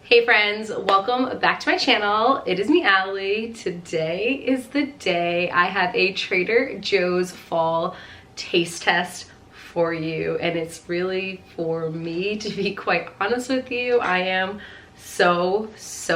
Hey friends, welcome back to my channel. It is me, Allie. Today is the day I have a Trader Joe's fall taste test for you, and it's really for me, to be quite honest with you. I am so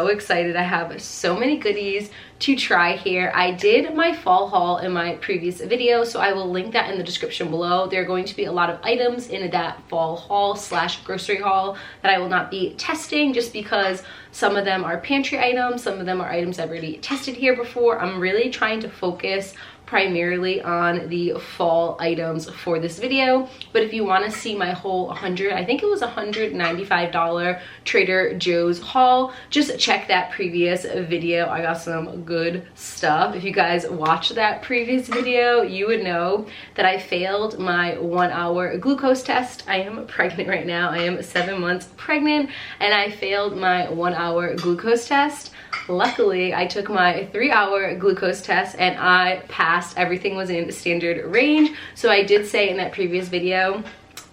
excited. I have so many goodies to try here. I did my fall haul in my previous video, so I will link that in the description below. There are going to be a lot of items in that fall haul slash grocery haul that I will not be testing, just because some of them are pantry items, some of them are items I've already tested here before. I'm really trying to focus primarily on the fall items for this video. But if you want to see my whole I think it was $195 Trader Joe's haul, just check that previous video. I got some good stuff. If you guys watched that previous video, you would know that I failed my 1-hour glucose test. I am pregnant right now. I am 7 months pregnant, and I failed my 1-hour glucose test. Luckily, I took my 3-hour glucose test and I passed. Everything was in standard range. So I did say in that previous video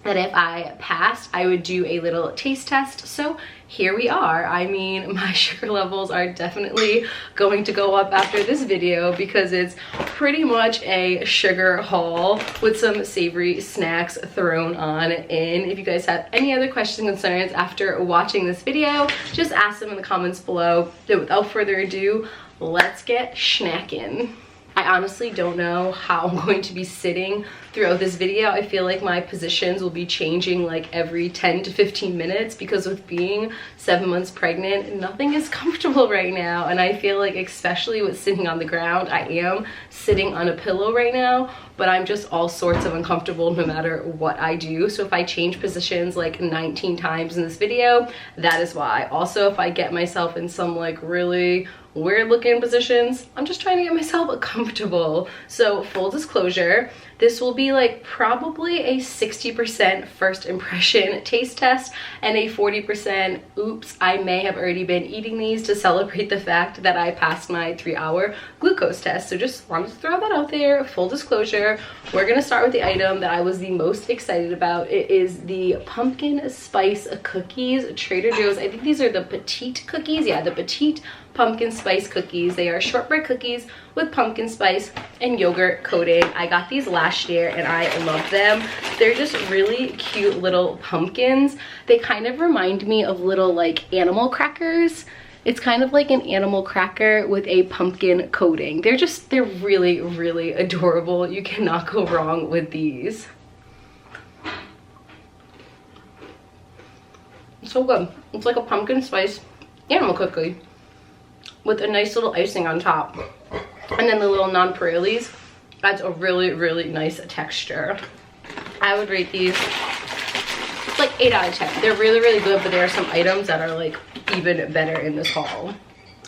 that if I passed, I would do a little taste test. So here we are. I mean, my sugar levels are definitely going to go up after this video, because it's pretty much a sugar haul with some savory snacks thrown on in. If you guys have any other questions and concerns after watching this video, just ask them in the comments below. So without further ado, let's get snacking. I honestly don't know how I'm going to be sitting throughout this video. I feel like my positions will be changing like every 10 to 15 minutes, because with being 7 months pregnant, nothing is comfortable right now. And I feel like, especially with sitting on the ground, I am sitting on a pillow right now, but I'm just all sorts of uncomfortable no matter what I do. So if I change positions like 19 times in this video, that is why. Also, if I get myself in some like really weird looking positions, I'm just trying to get myself comfortable. So full disclosure, this will be like probably a 60% first impression taste test and a 40% oops, I may have already been eating these, to celebrate the fact that I passed my 3-hour glucose test. So just wanted to throw that out there. Full disclosure, we're gonna start with the item that I was the most excited about. It is the pumpkin spice cookies, Trader Joe's. I think these are the petite cookies. Yeah, the petite pumpkin spice cookies. They are shortbread cookies with pumpkin spice and yogurt coating. I got these last year and I love them. They're just really cute little pumpkins. They kind of remind me of little like animal crackers. It's kind of like an animal cracker with a pumpkin coating. They're really adorable. You cannot go wrong with these. It's so good. It's like a pumpkin spice animal cookie with a nice little icing on top. And then the little nonpareils adds a really nice texture. I would rate these like 8 out of 10. They're really good, but there are some items that are like even better in this haul.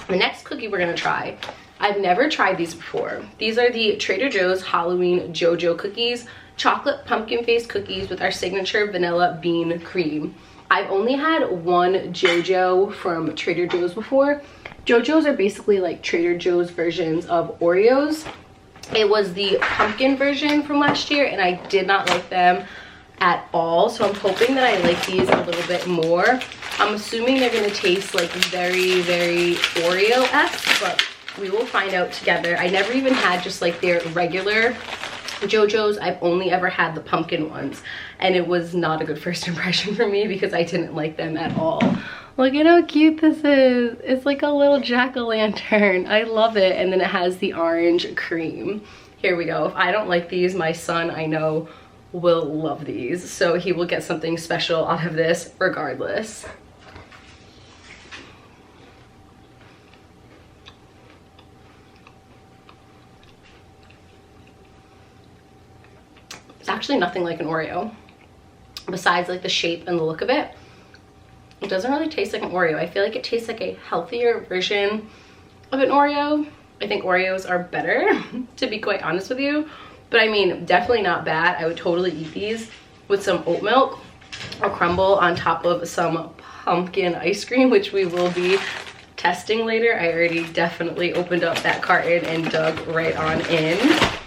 The next cookie we're gonna try, I've never tried these before. These are the Trader Joe's Halloween JoJo cookies, chocolate pumpkin face cookies with our signature vanilla bean cream. I've only had one JoJo from Trader Joe's before. JoJo's are basically like Trader Joe's versions of Oreos. It was the pumpkin version from last year and I did not like them at all. So I'm hoping that I like these a little bit more. I'm assuming they're gonna taste like very Oreo-esque, but we will find out together. I never even had just like their regular JoJo's. I've only ever had the pumpkin ones, and it was not a good first impression for me because I didn't like them at all. Look at how cute this is. It's like a little jack-o'-lantern. I love it. And then it has the orange cream. Here we go. If I don't like these, my son, I know, will love these. So he will get something special out of this regardless. It's actually nothing like an Oreo, besides like the shape and the look of it. It doesn't really taste like an Oreo. I feel like it tastes like a healthier version of an Oreo. I think Oreos are better, to be quite honest with you. But I mean, definitely not bad. I would totally eat these with some oat milk or crumble on top of some pumpkin ice cream, which we will be testing later. I already definitely opened up that carton and dug right on in.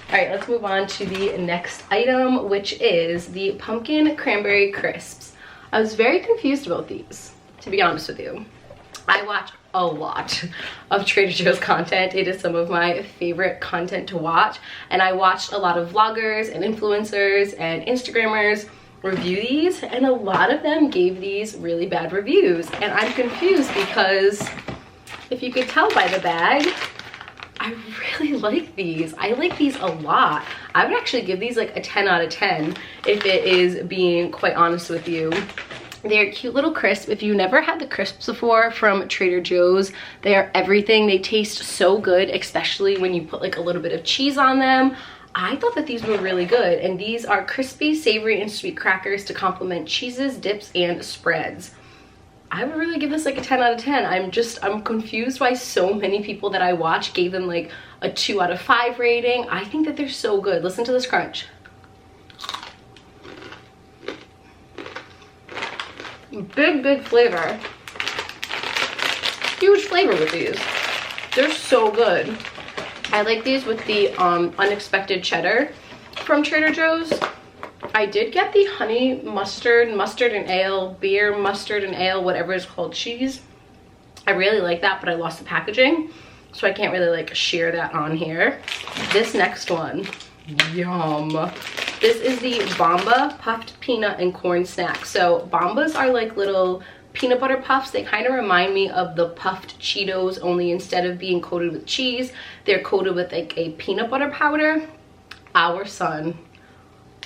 All right, let's move on to the next item, which is the pumpkin cranberry crisps. I was very confused about these, to be honest with you. I watch a lot of Trader Joe's content. It is some of my favorite content to watch, and I watched a lot of vloggers and influencers and Instagrammers review these, and a lot of them gave these really bad reviews, and I'm confused because if you could tell by the bag, I really like these. I like these a lot. I would actually give these like a 10 out of 10 if it is being quite honest with you. They're cute little crisp. If you never had the crisps before from Trader Joe's, they are everything. They taste so good, especially when you put like a little bit of cheese on them. I thought that these were really good, and these are crispy, savory, and sweet crackers to complement cheeses, dips, and spreads. I would really give this like a 10 out of 10. I'm confused why so many people that I watch gave them like a 2 out of 5 rating. I think that they're so good. Listen to this crunch. Big flavor. Huge flavor with these. They're so good. I like these with the unexpected cheddar from Trader Joe's. I did get the honey mustard and ale, beer mustard and ale, whatever it's called, cheese. I really like that, but I lost the packaging, so I can't really like share that on here. This next one, yum. This is the Bomba puffed peanut and corn snack. So Bombas are like little peanut butter puffs. They kind of remind me of the puffed Cheetos, only instead of being coated with cheese, they're coated with like a peanut butter powder. Our son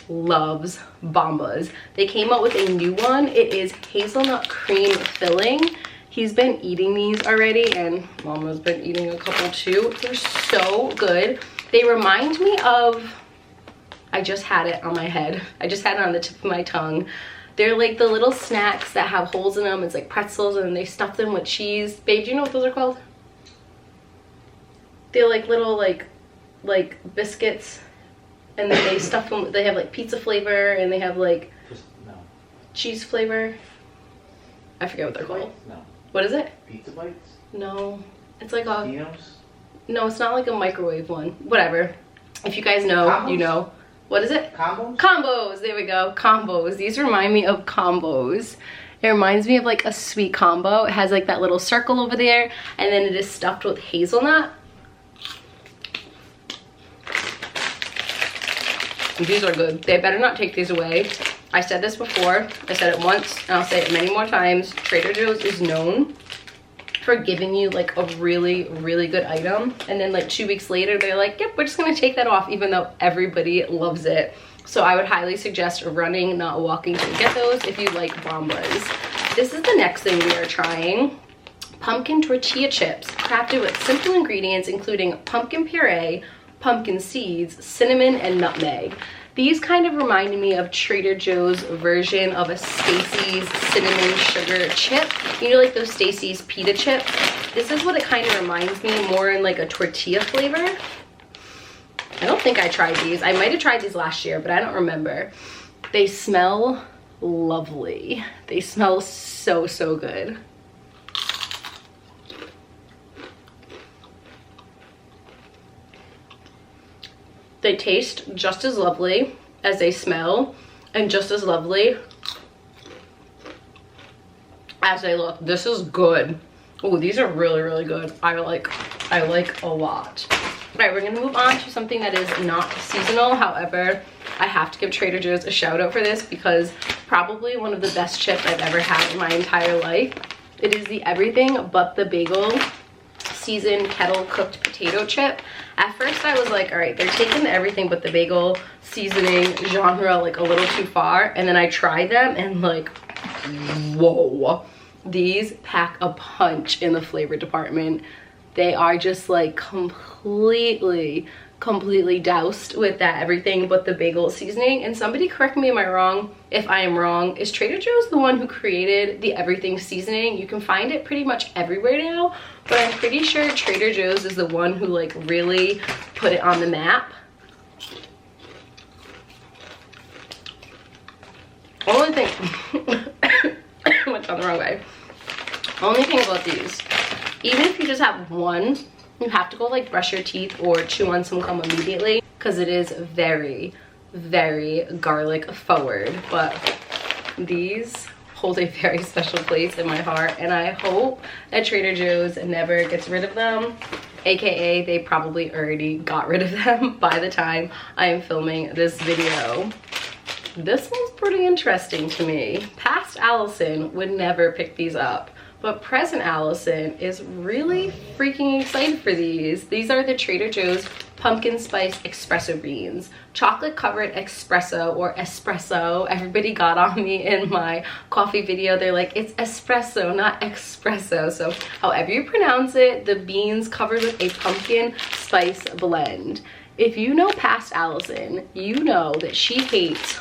loves Bombas. They came out with a new one. It is hazelnut cream filling. He's been eating these already, and Mama's been eating a couple too. They're so good. They remind me of, I just had it on my head. I just had it on the tip of my tongue. They're like the little snacks that have holes in them. It's like pretzels, and they stuff them with cheese. Babe, do you know what those are called? They're like little like biscuits, and then they stuff them. They have like pizza flavor, and they have like cheese flavor. I forget what they're called. No. What is it? Pizza bites? No. It's like a... Dino's? No, it's not like a microwave one. Whatever. If you guys know, combos? You know. What is it? Combos? Combos. There we go. Combos. These remind me of combos. It reminds me of like a sweet combo. It has like that little circle over there, and then it is stuffed with hazelnut. These are good. They better not take these away. I said this before. I said it once, and I'll say it many more times. Trader Joe's is known for giving you like a really good item, and then like 2 weeks later they're like, yep, we're just gonna take that off, even though everybody loves it. So I would highly suggest running, not walking, to get those if you like Bombas. This is the next thing we are trying. Pumpkin tortilla chips, crafted with simple ingredients including pumpkin puree, pumpkin seeds, cinnamon, and nutmeg. These kind of reminded me of Trader Joe's version of a Stacy's cinnamon sugar chip. You know, like those Stacy's pita chips? This is what it kind of reminds me, more in like a tortilla flavor. I don't think I tried these. I might have tried these last year, but I don't remember. They smell lovely. They smell so good. They taste just as lovely as they smell, and just as lovely as they look. This is good. Oh, these are really good. I like a lot. All right, we're gonna move on to something that is not seasonal. However, I have to give Trader Joe's a shout out for this because probably one of the best chips I've ever had in my entire life. It is the everything but the bagel seasoned kettle cooked potato chip. At first I was like, all right, they're taking the everything but the bagel seasoning genre like a little too far, and then I tried them and like, whoa, these pack a punch in the flavor department. They are just like completely doused with that everything but the bagel seasoning. And somebody correct me if I am wrong, is Trader Joe's the one who created the everything seasoning? You can find it pretty much everywhere now, but I'm pretty sure Trader Joe's is the one who like really put it on the map. Only thing I went down the wrong way. Only thing about these, even if you just have one, you have to go like brush your teeth or chew on some gum immediately because it is very garlic forward. But these, hold a very special place in my heart, and I hope that Trader Joe's never gets rid of them, aka they probably already got rid of them by the time I am filming this video. This one's pretty interesting to me. Past Allison would never pick these up, but present Allison is really freaking excited for these. These are the Trader Joe's pumpkin spice espresso beans. Chocolate covered espresso, or espresso. Everybody got on me in my coffee video. They're like, it's espresso, not espresso. So however you pronounce it, the beans covered with a pumpkin spice blend. If you know past Allison, you know that she hates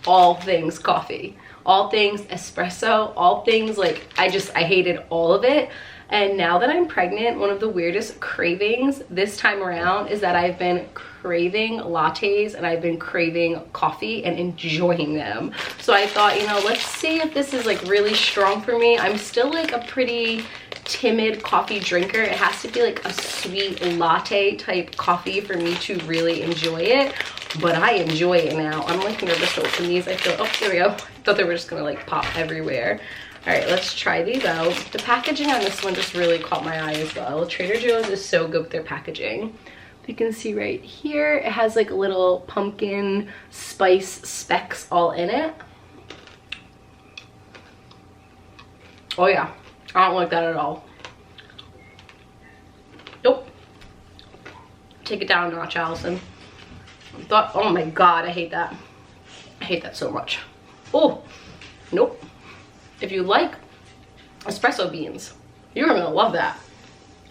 all things coffee, all things espresso, all things like, I hated all of it. And now that I'm pregnant, one of the weirdest cravings this time around is that I've been craving lattes and I've been craving coffee and enjoying them. So I thought, you know, let's see if this is like really strong for me. I'm still like a pretty timid coffee drinker. It has to be like a sweet latte type coffee for me to really enjoy it. But I enjoy it now. I'm like nervous to open these. I feel, oh, there we go. I thought they were just gonna like pop everywhere. All right, let's try these out. The packaging on this one just really caught my eye as well. Trader Joe's is so good with their packaging. You can see right here, it has like little pumpkin spice specks all in it. Oh yeah, I don't like that at all. Nope. Take it down a notch, Allison. Oh my God, I hate that. I hate that so much. Oh, nope. If you like espresso beans, you're gonna love that.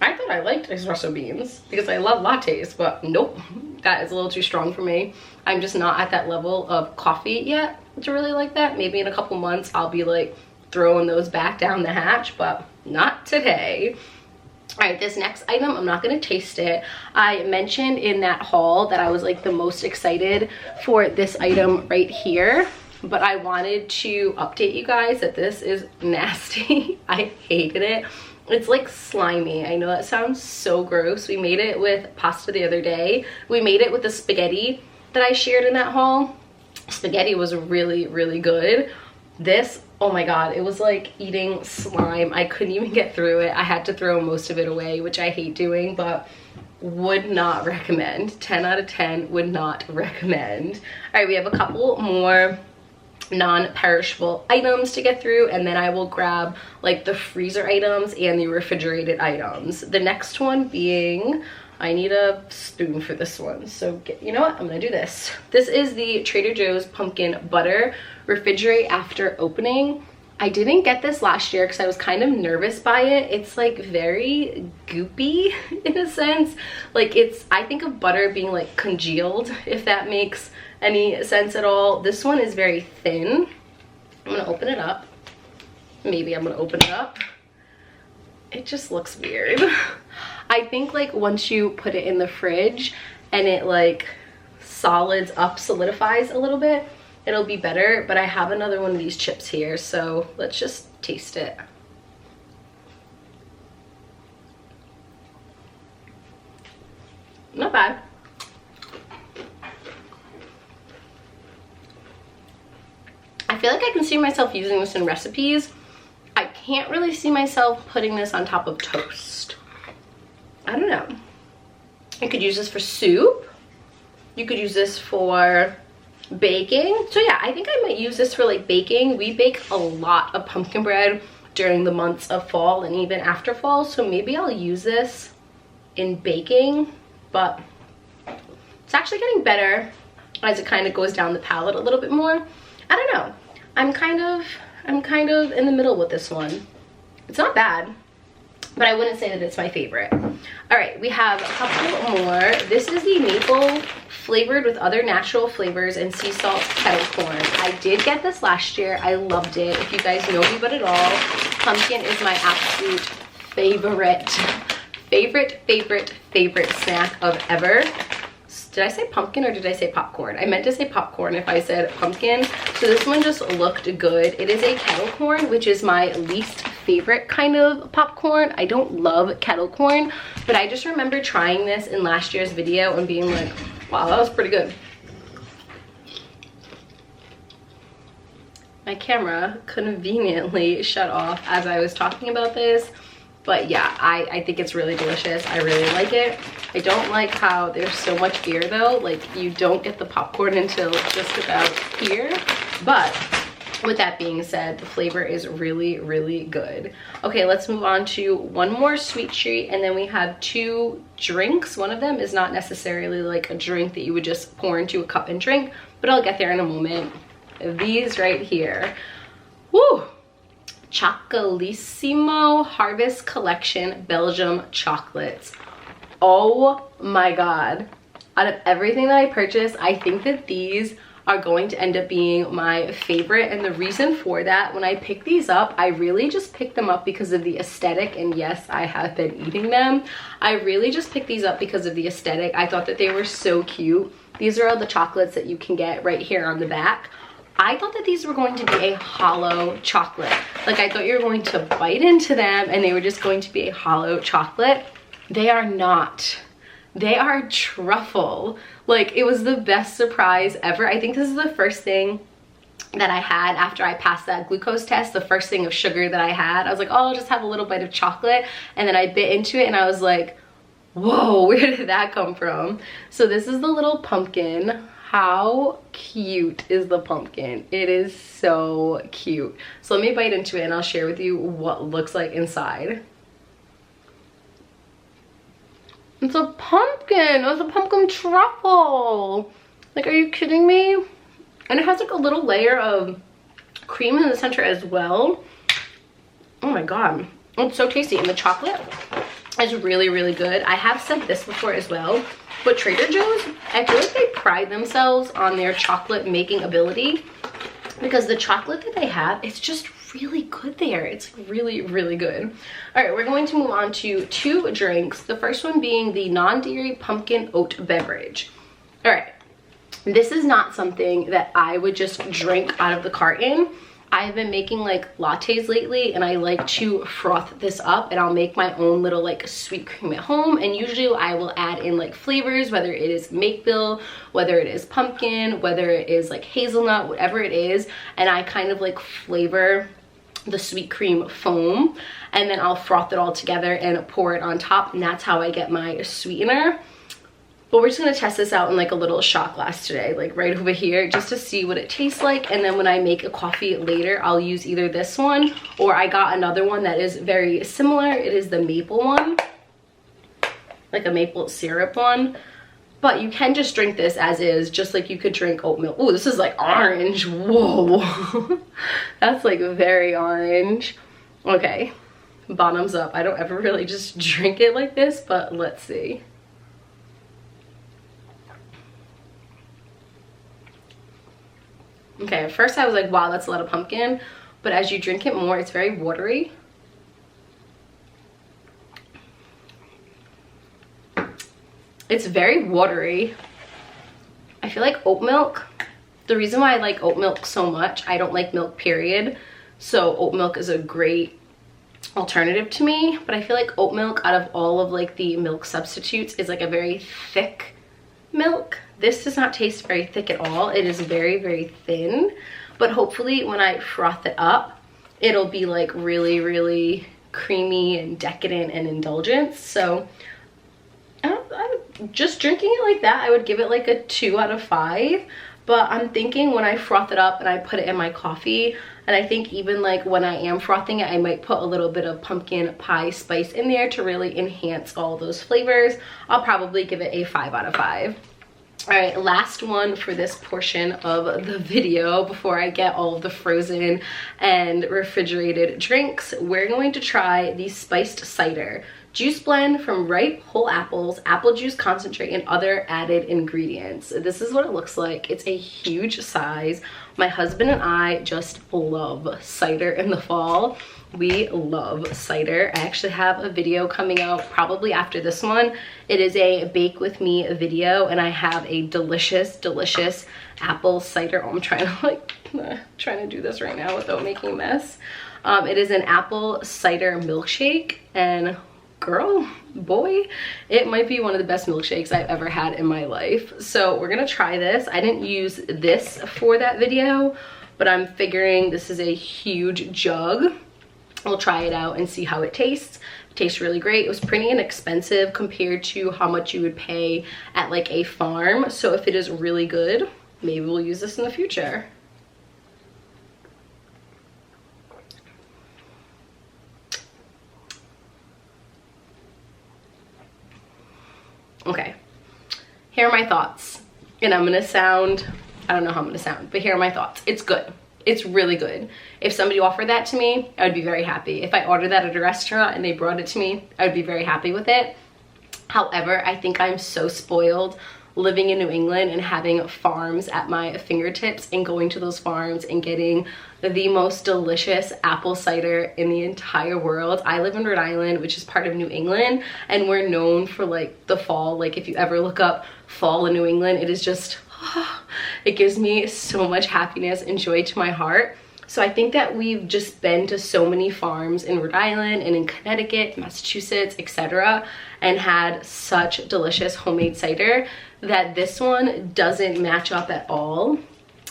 I thought I liked espresso beans because I love lattes, but nope, that is a little too strong for me. I'm just not at that level of coffee yet to really like that. Maybe in a couple months I'll be like throwing those back down the hatch, but not today. All right, this next item, I'm not gonna taste it. I mentioned in that haul that I was like the most excited for this item right here, but I wanted to update you guys that this is nasty. I hated it. It's like slimy. I know that sounds so gross. We made it with pasta the other day. We made it with the spaghetti that I shared in that haul. Spaghetti was really, really good. This, oh my God, it was like eating slime. I couldn't even get through it. I had to throw most of it away, which I hate doing, but would not recommend. 10 out of 10 would not recommend. All right, we have a couple more non-perishable items to get through, and then I will grab like the freezer items and the refrigerated items. The next one being, I need a spoon for this one, so you know what, I'm gonna do this. This is the Trader Joe's pumpkin butter. Refrigerate after opening. I didn't get this last year because I was kind of nervous by it. It's like very goopy in a sense. Like I think of butter being like congealed, if that makes any sense at all. This one is very thin. I'm gonna open it up. Maybe I'm gonna open it up. It just looks weird. I think like once you put it in the fridge and it like solidifies a little bit, it'll be better. But I have another one of these chips here, so let's just taste it. Not bad. I feel like I can see myself using this in recipes. I can't really see myself putting this on top of toast. I don't know. I could use this for soup. You could use this for baking. So yeah, I think I might use this for like baking. We bake a lot of pumpkin bread during the months of fall and even after fall, so maybe I'll use this in baking. But it's actually getting better as it kind of goes down the palate a little bit more. I don't know. I'm kind of in the middle with this one. It's not bad, but I wouldn't say that it's my favorite. All right, we have a couple more. This is the maple flavored with other natural flavors and sea salt kettle corn. I did get this last year. I loved it. If you guys know me but at all, pumpkin is my absolute favorite snack of ever. Did I say pumpkin or did I say popcorn? I meant to say popcorn if I said pumpkin. So this one just looked good. It is a kettle corn, which is my least favorite kind of popcorn. I don't love kettle corn, but I just remember trying this in last year's video and being like, wow, that was pretty good. my camera conveniently shut off as I was talking about this. But yeah, I think it's really delicious. I really like it. I don't like how there's so much air though. Like you don't get the popcorn until just about here. But with that being said, the flavor is really, really good. Okay, let's move on to one more sweet treat, and then we have two drinks. One of them is not necessarily like a drink that you would just pour into a cup and drink, but I'll get there in a moment. These right here. Woo! Chocolissimo Harvest Collection Belgium chocolates. Oh my god. Out of everything that I purchased, I think that these are going to end up being my favorite. And the reason for that, when I picked these up, I really just picked them up because of the aesthetic. And yes, I have been eating them. I really just picked these up because of the aesthetic. I thought that they were so cute. These are all the chocolates that you can get right here on the back. I thought that these were going to be a hollow chocolate. Like I thought you were going to bite into them and they were just going to be a hollow chocolate. They are not. They are truffle. Like it was the best surprise ever. I think this is the first thing that I had after I passed that glucose test, the first thing of sugar that I had. I was like, oh, I'll just have a little bite of chocolate. And then I bit into it and I was like, whoa, where did that come from? So this is the little pumpkin. How cute is the pumpkin? It is so cute. So let me bite into it and I'll share with you what it looks like inside. It's a pumpkin. It's a pumpkin truffle. Like, are you kidding me? And it has like a little layer of cream in the center as well. Oh my god. It's so tasty. And the chocolate is really, really good. I have said this before as well, but Trader Joe's, I feel like they pride themselves on their chocolate making ability, because the chocolate that they have, it's just really good there. It's really, really good. All right, we're going to move on to two drinks. The first one being the non-dairy pumpkin oat beverage. All right, this is not something that I would just drink out of the carton. I've been making like lattes lately and I like to froth this up, and I'll make my own little like sweet cream at home, and usually I will add in like flavors, whether it is maple, whether it is pumpkin, whether it is like hazelnut, whatever it is, and I kind of like flavor the sweet cream foam, and then I'll froth it all together and pour it on top, and that's how I get my sweetener. But we're just gonna test this out in like a little shot glass today, like right over here, just to see what it tastes like. And then when I make a coffee later, I'll use either this one, or I got another one that is very similar. It is the maple one, like a maple syrup one. But you can just drink this as is, just like you could drink oat milk. Oh, this is like orange. Whoa. That's like very orange. Okay, bottoms up. I don't ever really just drink it like this, but let's see. Okay, at first I was like, wow, that's a lot of pumpkin. But as you drink it more, it's very watery. It's very watery. I feel like oat milk. The reason why I like oat milk so much, I don't like milk period. So oat milk is a great alternative to me. But I feel like oat milk, out of all of like the milk substitutes, is like a very thick milk. This does not taste very thick at all. It is very, very thin. But hopefully when I froth it up, it'll be like really, really creamy and decadent and indulgent. So just drinking it like that, I would give it like a 2 out of 5. But I'm thinking when I froth it up and I put it in my coffee, and I think even like when I am frothing it, I might put a little bit of pumpkin pie spice in there to really enhance all those flavors. I'll probably give it a 5 out of 5. All right, last one for this portion of the video before I get all of the frozen and refrigerated drinks. We're going to try the spiced cider. Juice blend from ripe whole apples, apple juice concentrate, and other added ingredients. This is what it looks like. It's a huge size. My husband and I just love cider in the fall. We love cider. I actually have a video coming out probably after this one. It is a bake with me video, and I have a delicious, delicious apple cider. Oh, I'm trying to do this right now without making a mess. It is an apple cider milkshake, and girl, boy, it might be one of the best milkshakes I've ever had in my life. So we're gonna try this. I didn't use this for that video, but I'm figuring this is a huge jug. I'll try it out and see how it tastes. It tastes really great. It was pretty inexpensive compared to how much you would pay at like a farm. So if it is really good, maybe we'll use this in the future. Okay, here are my thoughts. And I'm gonna sound, I don't know how I'm gonna sound, but here are my thoughts. It's good. It's really good. If somebody offered that to me, I would be very happy. If I ordered that at a restaurant and they brought it to me, I would be very happy with it. However, I think I'm so spoiled living in New England and having farms at my fingertips and going to those farms and getting the most delicious apple cider in the entire world. I live in Rhode Island, which is part of New England, and we're known for like the fall. Like if you ever look up fall in New England, it is just, it gives me so much happiness and joy to my heart. So I think that we've just been to so many farms in Rhode Island and in Connecticut, Massachusetts, etc., and had such delicious homemade cider that this one doesn't match up at all.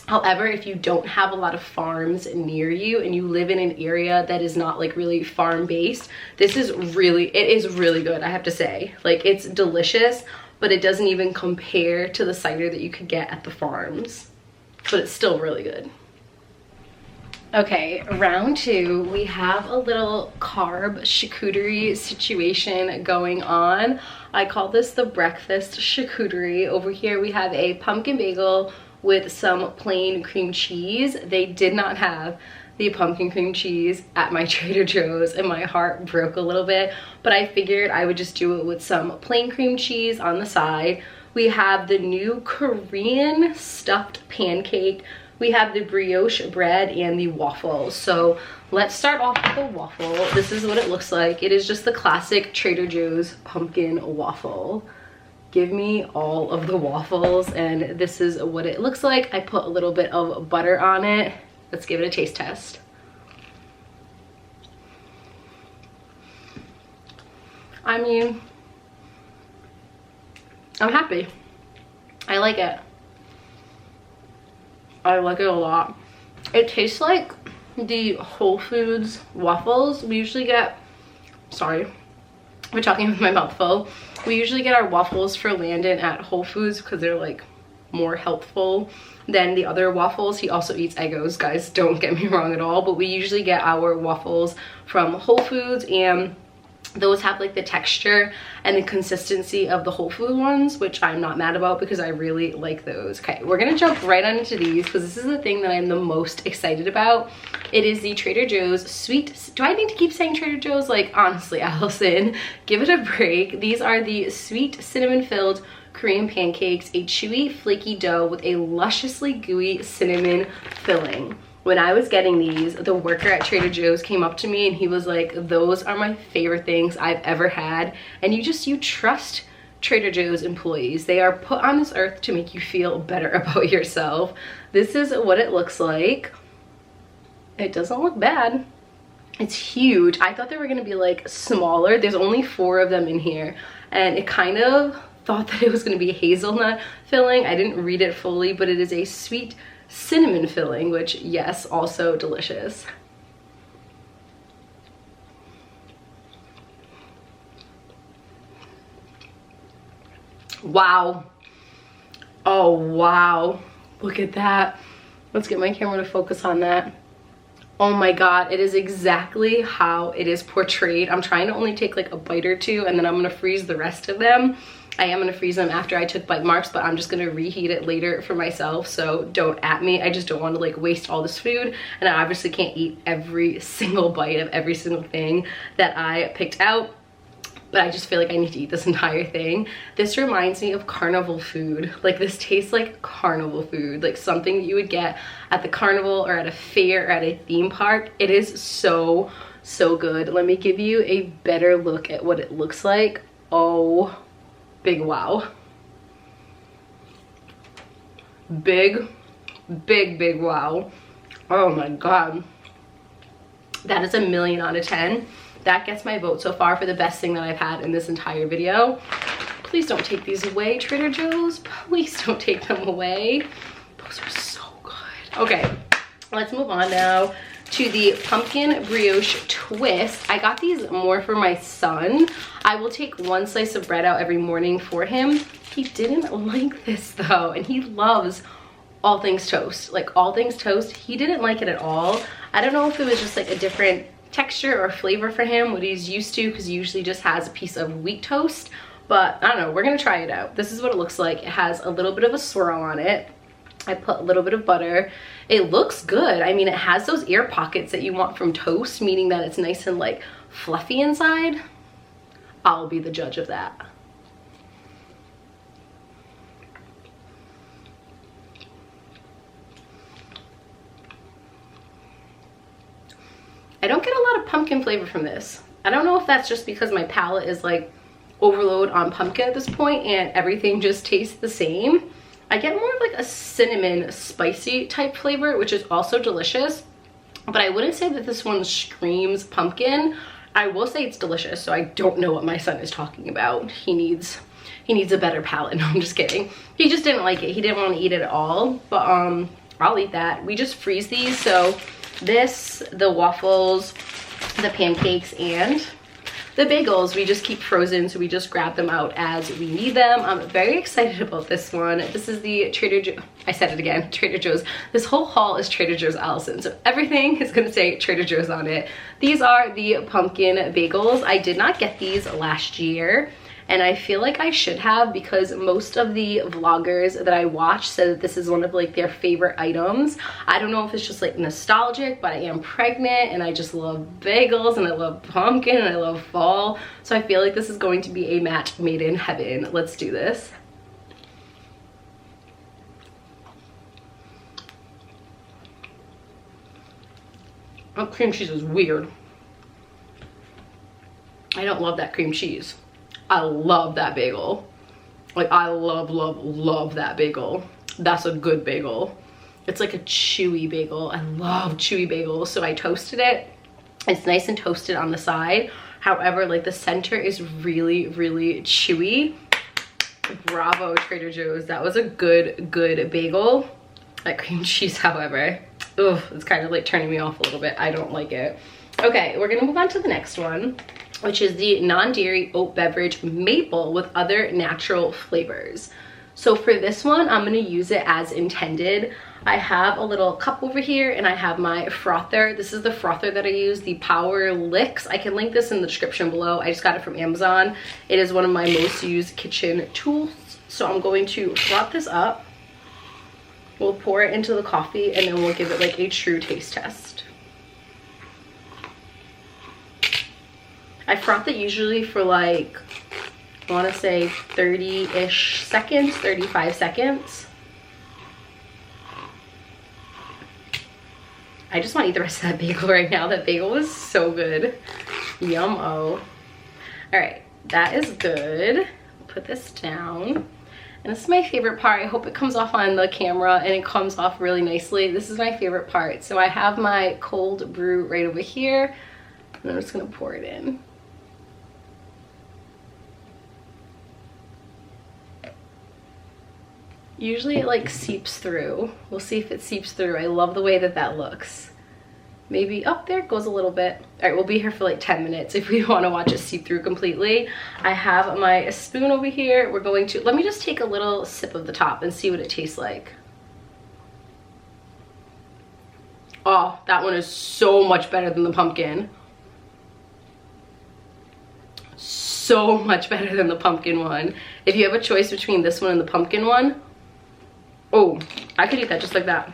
However, if you don't have a lot of farms near you and you live in an area that is not like really farm based, this is really, it is really good, I have to say. Like it's delicious, but it doesn't even compare to the cider that you could get at the farms, but it's still really good. Okay, round two, we have a little carb charcuterie situation going on. I call this the breakfast charcuterie. Over here we have a pumpkin bagel with some plain cream cheese. They did not have the pumpkin cream cheese at my Trader Joe's and my heart broke a little bit, but I figured I would just do it with some plain cream cheese on the side. We have the new Korean stuffed pancake. We have the brioche bread and the waffles. So let's start off with the waffle. This is what it looks like. It is just the classic Trader Joe's pumpkin waffle. Give me all of the waffles, and this is what it looks like. I put a little bit of butter on it. Let's give it a taste test. I mean, I'm happy. I like it. I like it a lot. It tastes like the Whole Foods waffles. We usually get, sorry, we're talking with my mouth full. We usually get our waffles for Landon at Whole Foods because they're like more healthful than the other waffles. He also eats Eggos, guys, don't get me wrong at all, but we usually get our waffles from Whole Foods, and those have like the texture and the consistency of the Whole Food ones, which I'm not mad about because I really like those. Okay, we're gonna jump right on into these because this is the thing that I'm the most excited about. It is the Trader Joe's sweet, do I need to keep saying Trader Joe's? Like honestly, Allison, give it a break. These are the sweet cinnamon filled Korean pancakes, a chewy flaky dough with a lusciously gooey cinnamon filling. When I was getting these, the worker at Trader Joe's came up to me and he was like, those are my favorite things I've ever had. And you trust Trader Joe's employees. They are put on this earth to make you feel better about yourself. This is what it looks like. It doesn't look bad. It's huge. I thought they were gonna be like smaller. There's only 4 of them in here. And it kind of thought that it was gonna be hazelnut filling. I didn't read it fully, but it is a sweet cinnamon filling, which yes, also delicious. Wow. Oh wow, look at that. Let's get my camera to focus on that. Oh my god, it is exactly how it is portrayed. I'm trying to only take like a bite or two and then I'm gonna freeze the rest of them. I am gonna freeze them after I took bite marks, but I'm just gonna reheat it later for myself, so don't at me. I just don't want to like waste all this food, and I obviously can't eat every single bite of every single thing that I picked out, but I just feel like I need to eat this entire thing. This reminds me of carnival food. Like this tastes like carnival food, like something that you would get at the carnival or at a fair or at a theme park. It is so good. Let me give you a better look at what it looks like. Oh, big wow. Big wow. Oh my god. That is a 1,000,000 out of 10. That gets my vote so far for the best thing that I've had in this entire video. Please don't take these away, Trader Joe's. Please don't take them away. Those are so good. Okay, Let's move on now to the pumpkin brioche twist. I got these more for my son. I will take one slice of bread out every morning for him. He didn't like this though, and he loves all things toast. Like all things toast, he didn't like it at all. I don't know if it was just like a different texture or flavor for him, what he's used to, because he usually just has a piece of wheat toast. But I don't know, we're gonna try it out. This is what it looks like. It has a little bit of a swirl on it. I put a little bit of butter. It looks good. I mean, it has those air pockets that you want from toast, meaning that it's nice and like fluffy inside. I'll be the judge of that. I don't get a lot of pumpkin flavor from this. I don't know if that's just because my palate is like overload on pumpkin at this point and everything just tastes the same. I get more of like a cinnamon spicy type flavor, which is also delicious, but I wouldn't say that this one screams pumpkin. I will say it's delicious, so I don't know what my son is talking about. He needs a better palate. No, I'm just kidding. He just didn't like it. He didn't want to eat it at all, but I'll eat that. We just freeze these, so this, the waffles, the pancakes, and the bagels, we just keep frozen, so we just grab them out as we need them. I'm very excited about this one. This is the Trader Joe's. I said it again, Trader Joe's. This whole haul is Trader Joe's Allison, so everything is gonna say Trader Joe's on it. These are the pumpkin bagels. I did not get these last year, and I feel like I should have, because most of the vloggers that I watch said that this is one of like their favorite items. I don't know if it's just like nostalgic, but I am pregnant and I just love bagels and I love pumpkin and I love fall. So I feel like this is going to be a match made in heaven. Let's do this. Oh, cream cheese is weird. I don't love that cream cheese. I love that bagel. Like I love that bagel. That's a good bagel. It's like a chewy bagel. I love chewy bagels. So I toasted it. It's nice and toasted on the side. However, like the center is really chewy. Bravo, Trader Joe's. That was a good bagel. That cream cheese, however, ugh, it's kind of like turning me off a little bit. I don't like it. Okay, we're gonna move on to the next one, which is the non-dairy oat beverage maple with other natural flavors. So for this one, I'm gonna use it as intended. I have a little cup over here and I have my frother. This is the frother that I use, the Power Licks. I can link this in the description below. I just got it from Amazon. It is one of my most used kitchen tools. So I'm going to froth this up. We'll pour it into the coffee and then we'll give it like a true taste test. I froth it usually for like, I want to say 30-ish seconds, 35 seconds. I just want to eat the rest of that bagel right now. That bagel was so good. Yum-o. All right, that is good. Put this down. And this is my favorite part. I hope it comes off on the camera and it comes off really nicely. This is my favorite part. So I have my cold brew right over here. And I'm just gonna pour it in. Usually it like seeps through. We'll see if it seeps through. I love the way that that looks. Maybe, oh, there it goes a little bit. All right, we'll be here for like 10 minutes if we want to watch it seep through completely. I have my spoon over here. We're going to, let me just take a little sip of the top and see what it tastes like. Oh, that one is so much better than the pumpkin. So much better than the pumpkin one. If you have a choice between this one and the pumpkin one, oh, I could eat that just like that.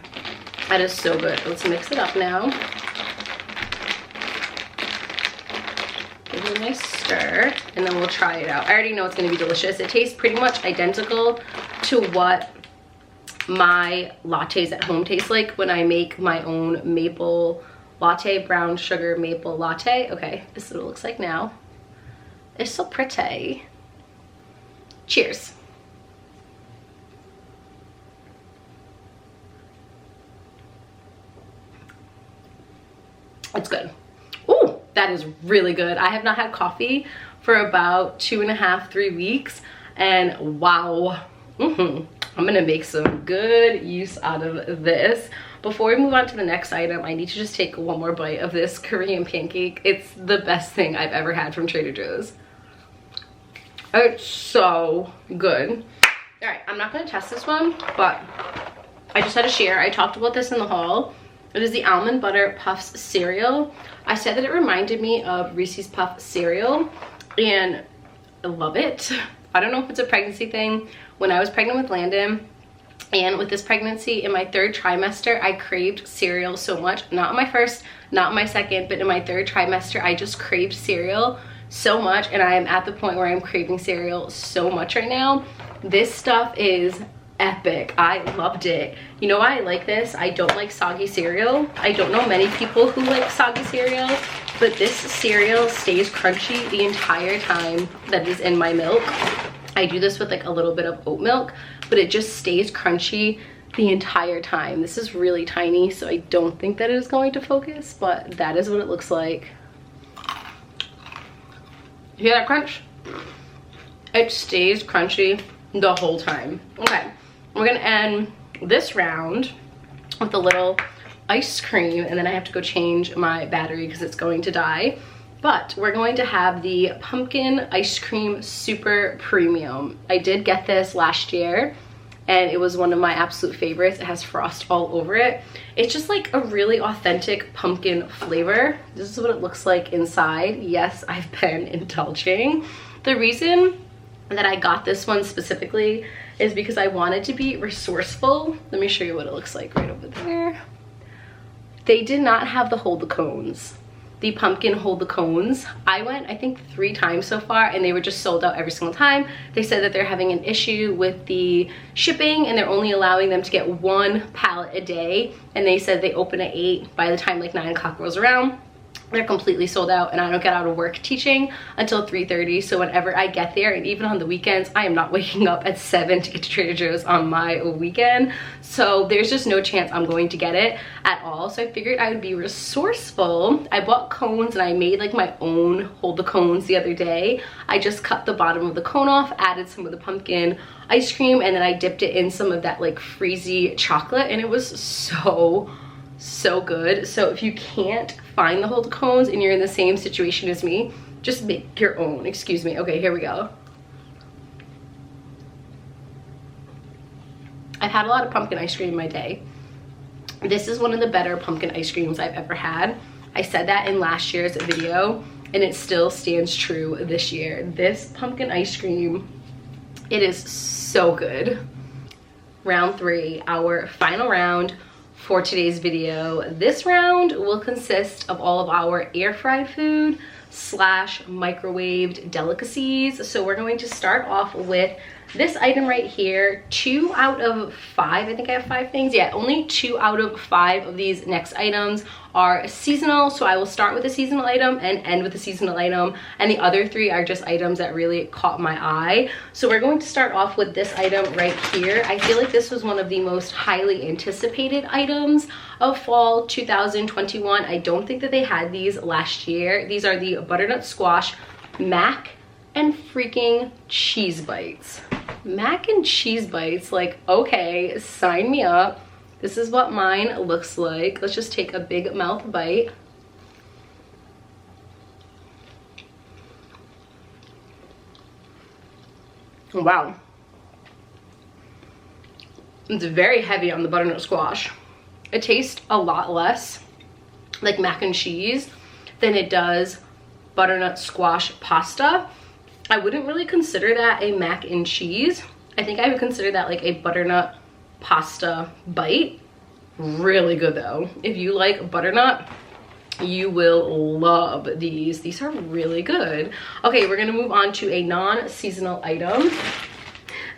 That is so good. Let's mix it up now. Give it a nice stir, and then we'll try it out. I already know it's gonna be delicious. It tastes pretty much identical to what my lattes at home taste like when I make my own maple latte, brown sugar maple latte. Okay, this is what it looks like now. It's so pretty. Cheers. It's good. Ooh, that is really good. I have not had coffee for about 2.5, 3 weeks, and wow. I'm gonna make some good use out of this. Before we move on to the next item, I need to just take one more bite of this Korean pancake. It's the best thing I've ever had from Trader Joe's. It's so good. All right, I'm not gonna test this one, but I just had to share. I talked about this in the haul. It is the Almond Butter Puffs cereal. I said that it reminded me of Reese's Puff cereal, and I love it. I don't know if it's a pregnancy thing. When I was pregnant with Landon, and with this pregnancy in my 3rd trimester, I craved cereal so much. Not in my first, not in my second, but in my 3rd trimester, I just craved cereal so much, and I am at the point where I'm craving cereal so much right now. This stuff is epic. I loved it. You know why I like this? I don't like soggy cereal. I don't know many people who like soggy cereal, but this cereal stays crunchy the entire time that it is in my milk. I do this with like a little bit of oat milk, but it just stays crunchy the entire time. This is really tiny, so I don't think that it is going to focus, but that is what it looks like. You hear that crunch? It stays crunchy the whole time. Okay, we're gonna end this round with a little ice cream, and then I have to go change my battery because it's going to die. But we're going to have the pumpkin ice cream super premium. I did get this last year, and it was one of my absolute favorites. It has frost all over it. It's just like a really authentic pumpkin flavor. This is what it looks like inside. Yes, I've been indulging. The reason that I got this one specifically is because I wanted to be resourceful. Let me show you what it looks like right over there. They did not have the hold the cones. The pumpkin hold the cones. I went, I think 3 times so far, and they were just sold out every single time. They said that they're having an issue with the shipping, and they're only allowing them to get 1 pallet a day, and they said they open at 8. By the time like 9 o'clock rolls around, they're completely sold out, and I don't get out of work teaching until 3:30. So whenever I get there, and even on the weekends, I am not waking up at 7 to get to Trader Joe's on my weekend. So there's just no chance I'm going to get it at all. So I figured I would be resourceful. I bought cones, and I made like my own hold the cones the other day. I just cut the bottom of the cone off, added some of the pumpkin ice cream, and then I dipped it in some of that like freezy chocolate, and it was so good. So if you can't find the hold cones and you're in the same situation as me, just make your own. Excuse me. Okay, here we go. I've had a lot of pumpkin ice cream in my day. This is one of the better pumpkin ice creams I've ever had. I said that in last year's video, and it still stands true this year. This pumpkin ice cream, it is so good. Round 3, our final round for today's video. This round will consist of all of our air fried food / microwaved delicacies. So we're going to start off with this item right here. 2 out of 5, I think I have 5 things. Yeah, only 2 out of 5 of these next items are seasonal. So I will start with a seasonal item and end with a seasonal item. And the other 3 are just items that really caught my eye. So we're going to start off with this item right here. I feel like this was one of the most highly anticipated items of fall 2021. I don't think that they had these last year. These are the Butternut Squash Mac and freaking Cheese Bites. Mac and Cheese Bites, like, okay, sign me up. This is what mine looks like. Let's just take a big mouth bite. Wow. It's very heavy on the butternut squash. It tastes a lot less like mac and cheese than it does butternut squash pasta. I wouldn't really consider that a mac and cheese. I think I would consider that like a butternut pasta bite. Really good though. If you like butternut, you will love these. These are really good. Okay, we're gonna move on to a non-seasonal item.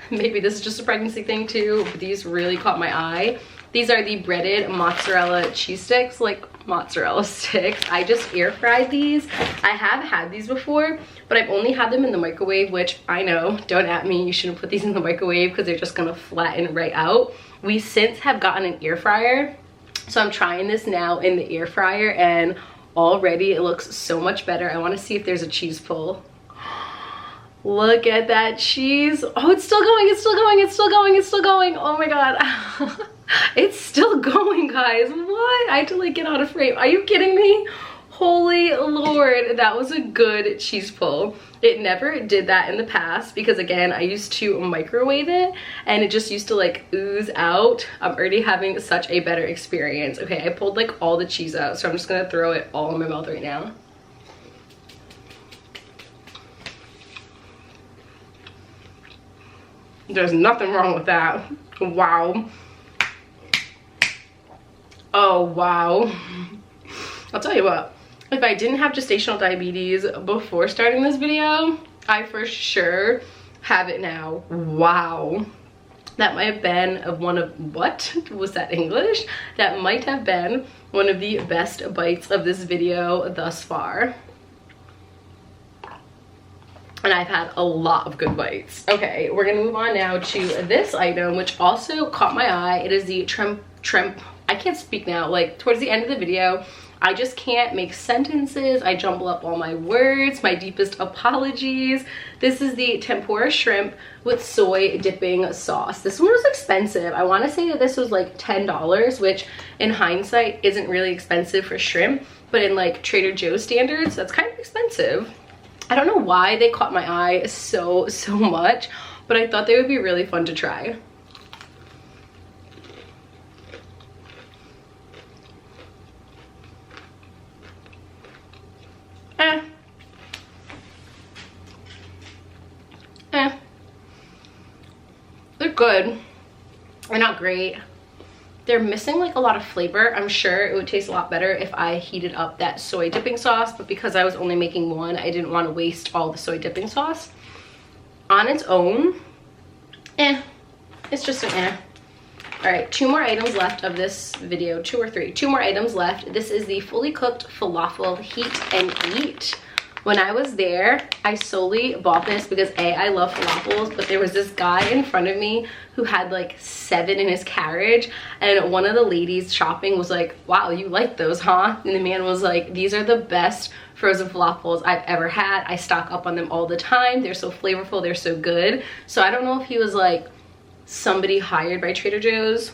Maybe this is just a pregnancy thing too, but these really caught my eye. These are the breaded mozzarella cheese sticks, like mozzarella sticks. I just air fried these. I have had these before, but I've only had them in the microwave, which I know, don't at me, you shouldn't put these in the microwave because they're just gonna flatten right out. We since have gotten an air fryer, so I'm trying this now in the air fryer, and already it looks so much better. I wanna see if there's a cheese pull. Look at that cheese. Oh, it's still going, it's still going, it's still going, it's still going. Oh my God. It's still going, guys. What? I had to like get out of frame. Are you kidding me? Holy Lord, that was a good cheese pull. It never did that in the past because again, I used to microwave it and it just used to like ooze out. I'm already having such a better experience. Okay, I pulled like all the cheese out, so I'm just gonna throw it all in my mouth right now. There's nothing wrong with that. Wow. Oh, wow. I'll tell you what, if I didn't have gestational diabetes before starting this video, I for sure have it now. Wow. That might have been one of, what was that, English? That might have been one of the best bites of this video thus far. And I've had a lot of good bites. Okay, we're gonna move on now to this item, which also caught my eye. It is the I can't speak now. Like towards the end of the video, I just can't make sentences. I jumble up all my words. My deepest apologies. This is the tempura shrimp with soy dipping sauce. This one was expensive. I want to say that this was like $10, which in hindsight isn't really expensive for shrimp, but in like Trader Joe's standards, that's kind of expensive. I don't know why they caught my eye so much, but I thought they would be really fun to try. They're good. They're not great. They're missing like a lot of flavor. I'm sure it would taste a lot better if I heated up that soy dipping sauce, but because I was only making one, I didn't want to waste all the soy dipping sauce. On its own, it's just an eh. All right, 2 more items left of this video, 2 or 3. 2 more items left. This is the fully cooked falafel heat and eat. When I was there, I solely bought this because A, I love falafels, but there was this guy in front of me who had like 7 in his carriage, and one of the ladies shopping was like, wow, you like those, huh? And the man was like, these are the best frozen falafels I've ever had. I stock up on them all the time. They're so flavorful, they're so good. So I don't know if he was like somebody hired by Trader Joe's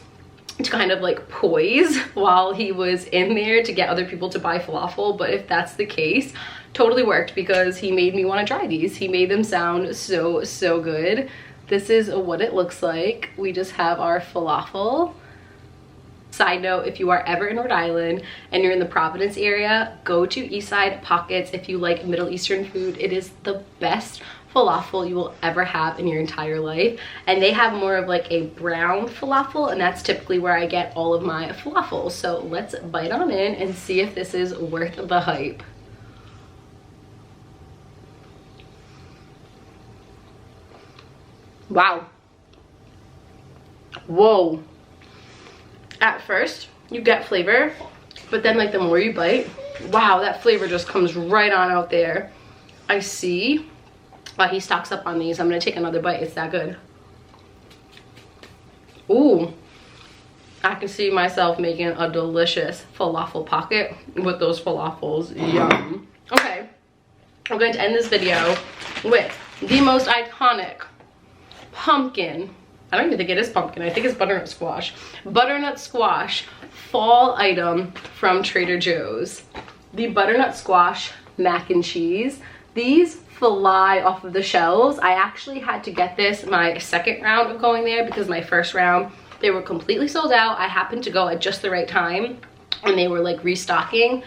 to kind of like poise while he was in there to get other people to buy falafel, but if that's the case, totally worked because he made me want to try these. He made them sound so good. This is what it looks like. We just have our falafel. Side note, if you are ever in Rhode Island and you're in the Providence area, go to Eastside Pockets if you like Middle Eastern food. It is the best falafel you will ever have in your entire life, and they have more of like a brown falafel, and that's typically where I get all of my falafels. So let's bite on in and see if this is worth the hype. Wow. Whoa. At first you get flavor, but then like the more you bite, wow, that flavor just comes right on out there. I see why he stocks up on these. I'm gonna take another bite. It's that good. Ooh, I can see myself making a delicious falafel pocket with those falafels. Yum. Okay, I'm going to end this video with the most iconic pumpkin, I don't even think it is pumpkin, I think it's butternut squash. Butternut squash fall item from Trader Joe's. The butternut squash mac and cheese. These fly off of the shelves. I actually had to get this my second round of going there because my first round, they were completely sold out. I happened to go at just the right time and they were like restocking.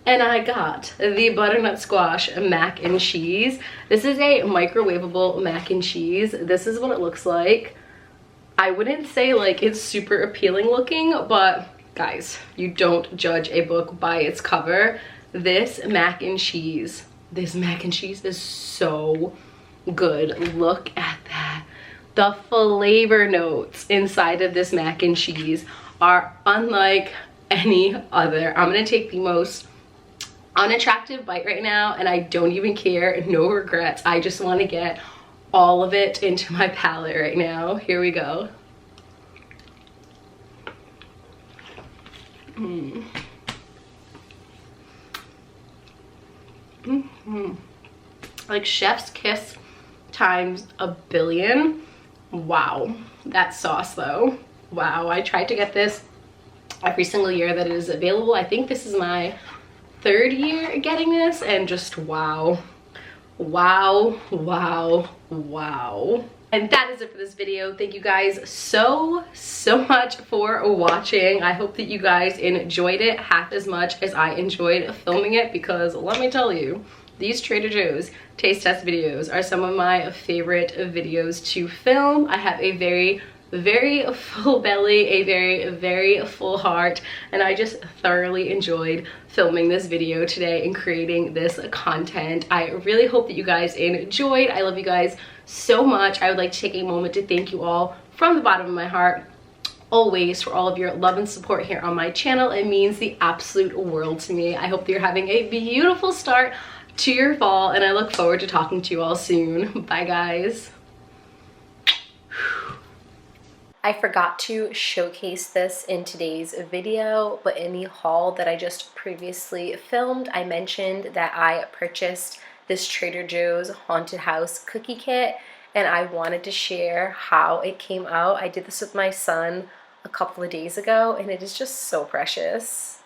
And I got the butternut squash mac and cheese. This is a microwavable mac and cheese. This is what it looks like. I wouldn't say like it's super appealing looking, but guys, you don't judge a book by its cover. This mac and cheese is so good. Look at that. The flavor notes inside of this mac and cheese are unlike any other. I'm gonna take the most unattractive bite right now, and I don't even care. No regrets. I just want to get all of it into my palate right now. Here we go. Like chef's kiss times a billion. Wow, that sauce though. wow. I tried to get this every single year that it is available. I think this is my 3rd year getting this, and just wow. Wow, wow, wow. And that is it for this video. Thank you guys so much for watching. I hope that you guys enjoyed it half as much as I enjoyed filming it, because let me tell you, these Trader Joe's taste test videos are some of my favorite videos to film. I have a very full belly, a very full heart, and I just thoroughly enjoyed filming this video today and creating this content. I really hope that you guys enjoyed. I love you guys so much. I would like to take a moment to thank you all from the bottom of my heart always for all of your love and support here on my channel. It means the absolute world to me. I hope that you're having a beautiful start to your fall, and I look forward to talking to you all soon. Bye guys. I forgot to showcase this in today's video, but in the haul that I just previously filmed, I mentioned that I purchased this Trader Joe's Haunted House cookie kit, and I wanted to share how it came out. I did this with my son a couple of days ago, and it is just so precious.